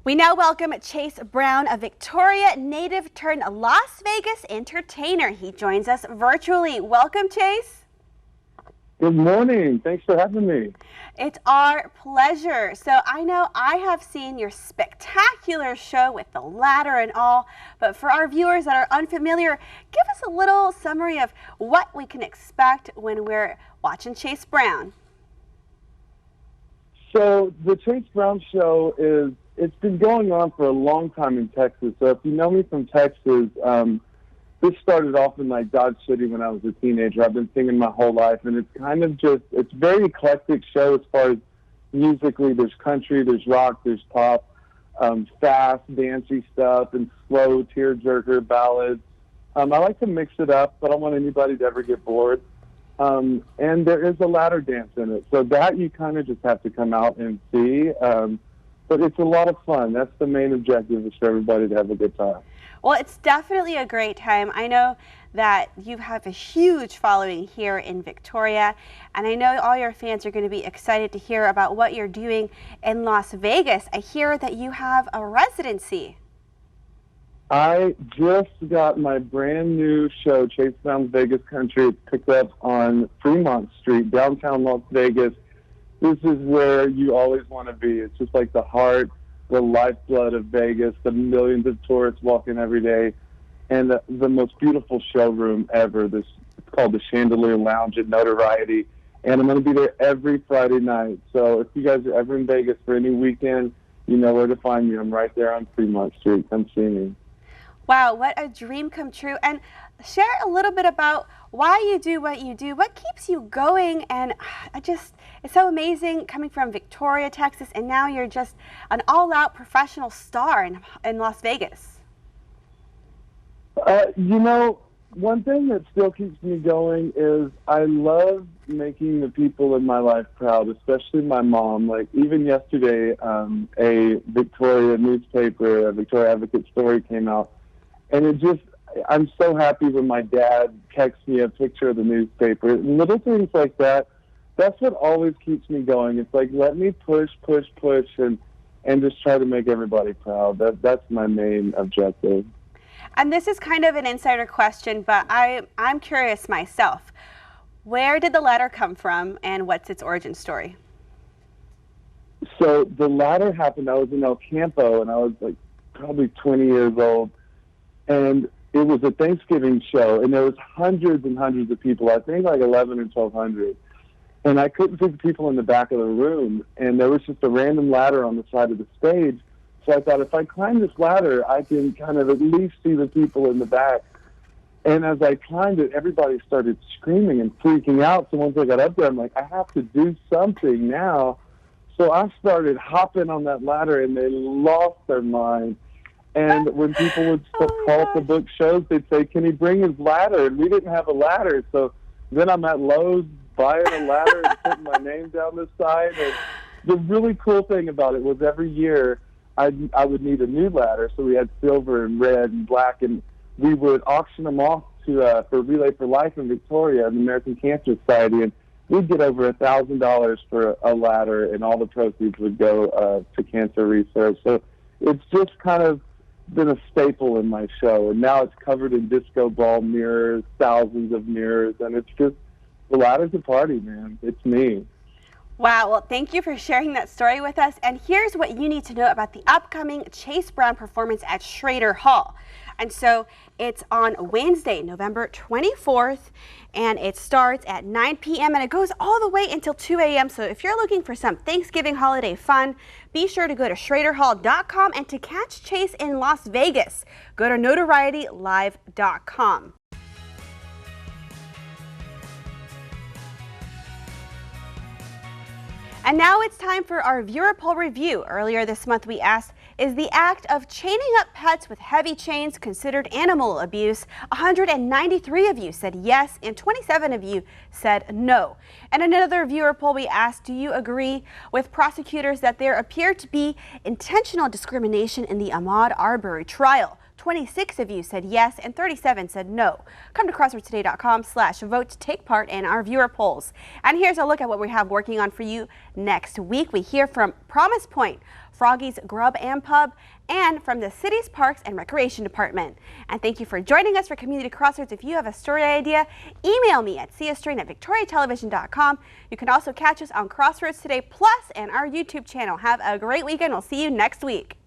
We now welcome Chase Brown, a Victoria native turned Las Vegas entertainer. He joins us virtually. Welcome, Chase. Good morning. Thanks for having me. It's our pleasure. So I know I have seen your spectacular show with the ladder and all, but for our viewers that are unfamiliar, give us a little summary of what we can expect when we're watching Chase Brown. So the Chase Brown show it's been going on for a long time in Texas. So if you know me from Texas, this started off in like Dodge City when I was a teenager. I've been singing my whole life, and it's kind of it's a very eclectic show as far as musically. There's country, there's rock, there's pop, fast, dancey stuff, and slow, tearjerker ballads. I like to mix it up, but I don't want anybody to ever get bored. And there is a ladder dance in it, so that you kind of just have to come out and see. But it's a lot of fun. That's the main objective, is for everybody to have a good time. Well, it's definitely a great time. I know that you have a huge following here in Victoria, and I know all your fans are going to be excited to hear about what you're doing in Las Vegas. I hear that you have a residency. I just got my brand new show, Chase Brown's Vegas Country. It's picked up on Fremont Street, downtown Las Vegas. This is where you always want to be. It's just like the heart, the lifeblood of Vegas, the millions of tourists walking every day, and the most beautiful showroom ever. It's called the Chandelier Lounge at Notoriety, and I'm going to be there every Friday night. So if you guys are ever in Vegas for any weekend, you know where to find me. I'm right there on Fremont Street. Come see me. Wow, what a dream come true. And share a little bit about why you do what you do. What keeps you going? And it's so amazing coming from Victoria, Texas, and now you're just an all-out professional star in Las Vegas. You know, one thing that still keeps me going is I love making the people in my life proud, especially my mom. Like even yesterday, a Victoria newspaper, a Victoria Advocate story came out. And I'm so happy when my dad texts me a picture of the newspaper. Little things like that, that's what always keeps me going. It's like, let me push, and just try to make everybody proud. That's my main objective. And this is kind of an insider question, but I'm curious myself. Where did the ladder come from, and what's its origin story? So the ladder happened, I was in El Campo, and I was like probably 20 years old. And it was a Thanksgiving show, and there was hundreds and hundreds of people, I think like 11 or 1,200. And I couldn't see the people in the back of the room, and there was just a random ladder on the side of the stage. So I thought, if I climb this ladder, I can kind of at least see the people in the back. And as I climbed it, everybody started screaming and freaking out. So once I got up there, I'm like, I have to do something now. So I started hopping on that ladder, and they lost their mind. And when people would call to book shows, they'd say, can he bring his ladder? And we didn't have a ladder. So then I'm at Lowe's buying a ladder and putting my name down the side. And the really cool thing about it was every year I would need a new ladder. So we had silver and red and black, and we would auction them off for Relay for Life in Victoria and the American Cancer Society. And we'd get over $1,000 for a ladder, and all the proceeds would go to cancer research. So it's just kind of been a staple in my show, and now it's covered in disco ball mirrors, thousands of mirrors, and it's just, the ladder's a party, man. It's me. Wow, well, thank you for sharing that story with us. And here's what you need to know about the upcoming Chase Brown performance at Schroeder Hall. And so it's on Wednesday, November 24th, and it starts at 9 p.m. and it goes all the way until 2 a.m. So if you're looking for some Thanksgiving holiday fun, be sure to go to SchroederHall.com, and to catch Chase in Las Vegas, go to NotorietyLive.com. And now it's time for our viewer poll review. Earlier this month we asked, is the act of chaining up pets with heavy chains considered animal abuse? 193 of you said yes, and 27 of you said no. And in another viewer poll we asked, do you agree with prosecutors that there appeared to be intentional discrimination in the Ahmaud Arbery trial? 26 of you said yes, and 37 said no. Come to crossroadstoday.com/vote to take part in our viewer polls. And here's a look at what we have working on for you next week. We hear from Promise Point, Froggy's Grub and Pub, and from the city's Parks and Recreation Department. And thank you for joining us for Community Crossroads. If you have a story idea, email me at cstrain@victoriatelevision.com. You can also catch us on Crossroads Today Plus and our YouTube channel. Have a great weekend. We'll see you next week.